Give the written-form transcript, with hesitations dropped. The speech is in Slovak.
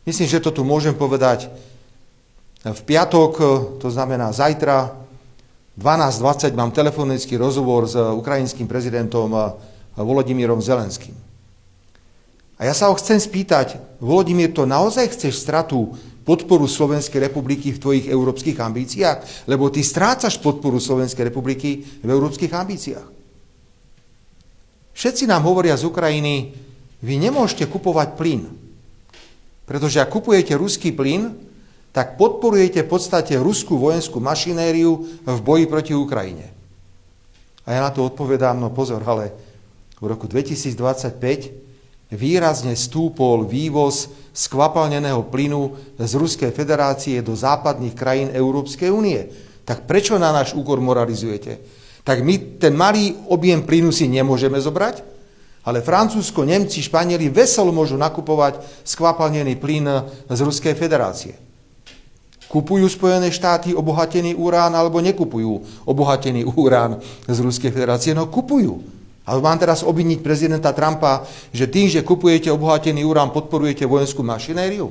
Myslím, že to tu môžem povedať v piatok, to znamená zajtra, 12:20 mám telefonický rozhovor s ukrajinským prezidentom Volodymyrom Zelenským. A ja sa ho chcem spýtať, Volodymyr, to naozaj chceš stratu podporu Slovenskej republiky v tvojich európskych ambíciách? Lebo ty strácaš podporu Slovenskej republiky v európskych ambíciách. Všetci nám hovoria z Ukrajiny, vy nemôžete kupovať plyn. Pretože ak kupujete ruský plyn, tak podporujete v podstate ruskú vojenskú mašinériu v boji proti Ukrajine. A ja na to odpovedám, no pozor, ale v roku 2025 výrazne stúpol vývoz skvapalneného plynu z Ruskej federácie do západných krajín Európskej únie. Tak prečo na náš úkor moralizujete? Tak my ten malý objem plynu si nemôžeme zobrať, ale Francúzsko, Nemci, Španieli veselo môžu nakupovať skvapalnený plyn z Ruskej federácie. Kupujú Spojené štáty obohatený urán alebo nekupujú obohatený urán z Ruskej federácie? No kupujú. Ale mám teraz obviniť prezidenta Trumpa, že tým, že kupujete obohatený urán, podporujete vojenskú mašinériu?